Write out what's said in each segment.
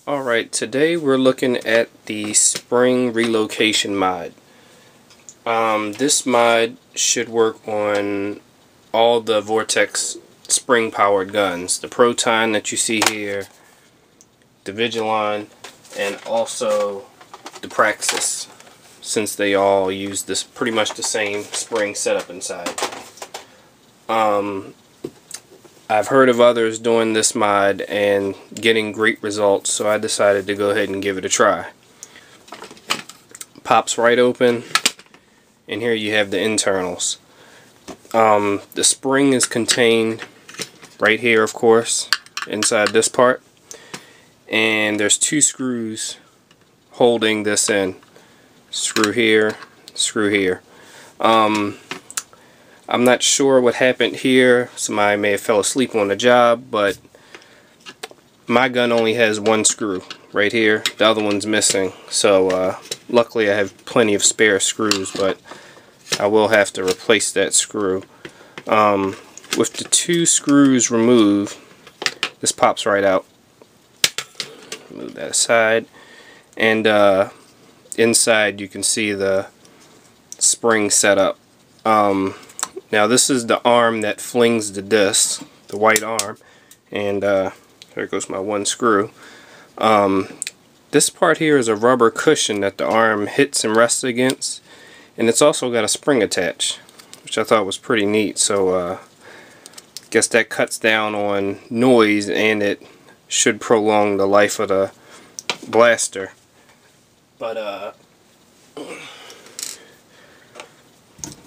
Alright, today we're looking at the spring relocation mod. This mod should work on all the Vortex spring powered guns. The Proton that you see here, the Vigilon, and also the Praxis, since they all use this pretty much the same spring setup inside. I've heard of others doing this mod and getting great results, so I decided to go ahead and give it a try. Pops right open, and here you have the internals. The spring is contained right here, of course, inside this part, and there's two screws holding this in. Screw here, screw here. I'm not sure what happened here. Somebody may have fell asleep on the job, but my gun only has one screw right here. The other one's missing. So luckily I have plenty of spare screws, but I will have to replace that screw. With the two screws removed, this pops right out. Move that aside. And inside you can see the spring setup. Now this is the arm that flings the disc, the white arm, and there goes my one screw. This part here is a rubber cushion that the arm hits and rests against, and it's also got a spring attached, which I thought was pretty neat. So guess that cuts down on noise, and it should prolong the life of the blaster. But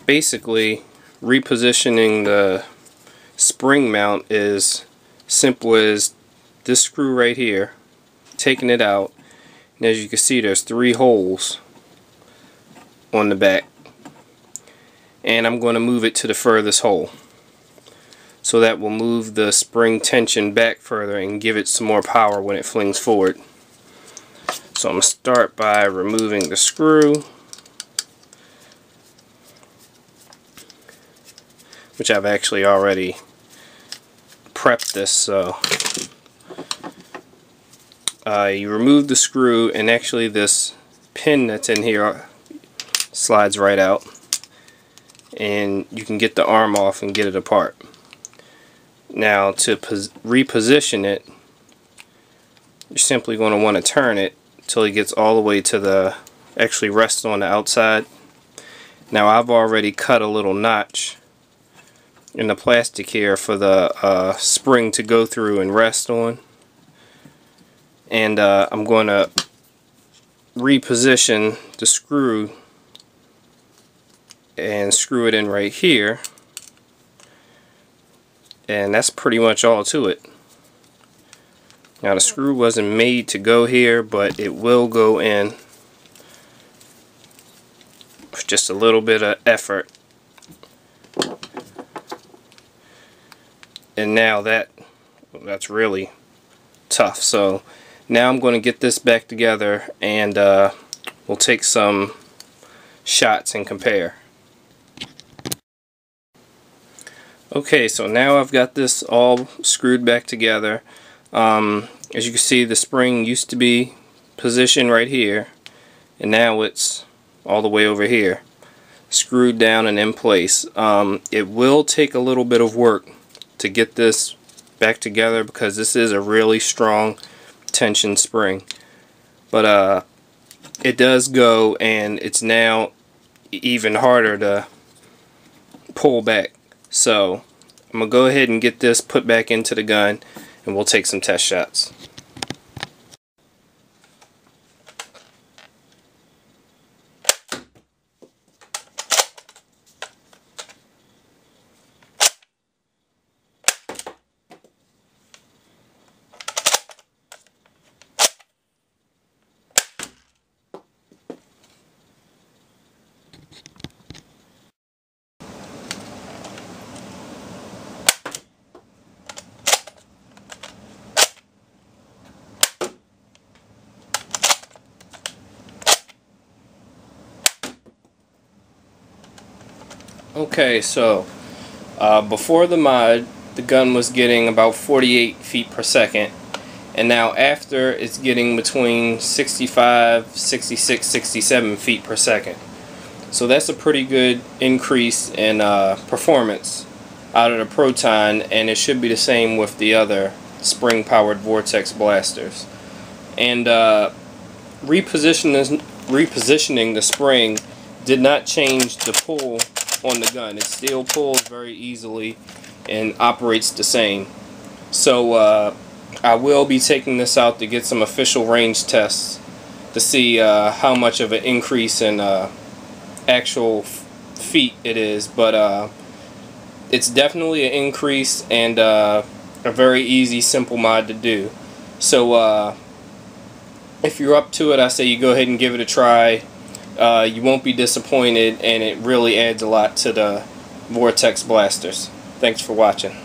basically, repositioning the spring mount is simple as this screw right here, taking it out, and as you can see there's three holes on the back, and I'm going to move it to the furthest hole, so that will move the spring tension back further and give it some more power when it flings forward. So I'm going to start by removing the screw, which I've actually already prepped this. So you remove the screw, and actually this pin that's in here slides right out, and you can get the arm off and get it apart. Now to reposition it, you're simply going to want to turn it until it gets all the way to the actually rests on the outside. Now I've already cut a little notch in the plastic here for the spring to go through and rest on, and I'm going to reposition the screw and screw it in right here, and that's pretty much all to it. Now the screw wasn't made to go here, but it will go in with just a little bit of effort. And now that's really tough. So now I'm going to get this back together, and we'll take some shots and compare. Okay, so now I've got this all screwed back together. As you can see, the spring used to be positioned right here, and now it's all the way over here, screwed down and in place. It will take a little bit of work to get this back together, because this is a really strong tension spring, but it does go, and it's now even harder to pull back. So I'm gonna go ahead and get this put back into the gun, and we'll take some test shots. Okay, so before the mod, the gun was getting about 48 feet per second, and now after it's getting between 65, 66, 67 feet per second. So that's a pretty good increase in performance out of the Proton, and it should be the same with the other spring-powered Vortex blasters. And repositioning the spring did not change the pull on the gun. It still pulls very easily and operates the same. So I will be taking this out to get some official range tests to see how much of an increase in actual feet it is, but it's definitely an increase, and a very easy, simple mod to do. So if you're up to it, I say you go ahead and give it a try. You won't be disappointed, and it really adds a lot to the Vortex blasters. Thanks for watching.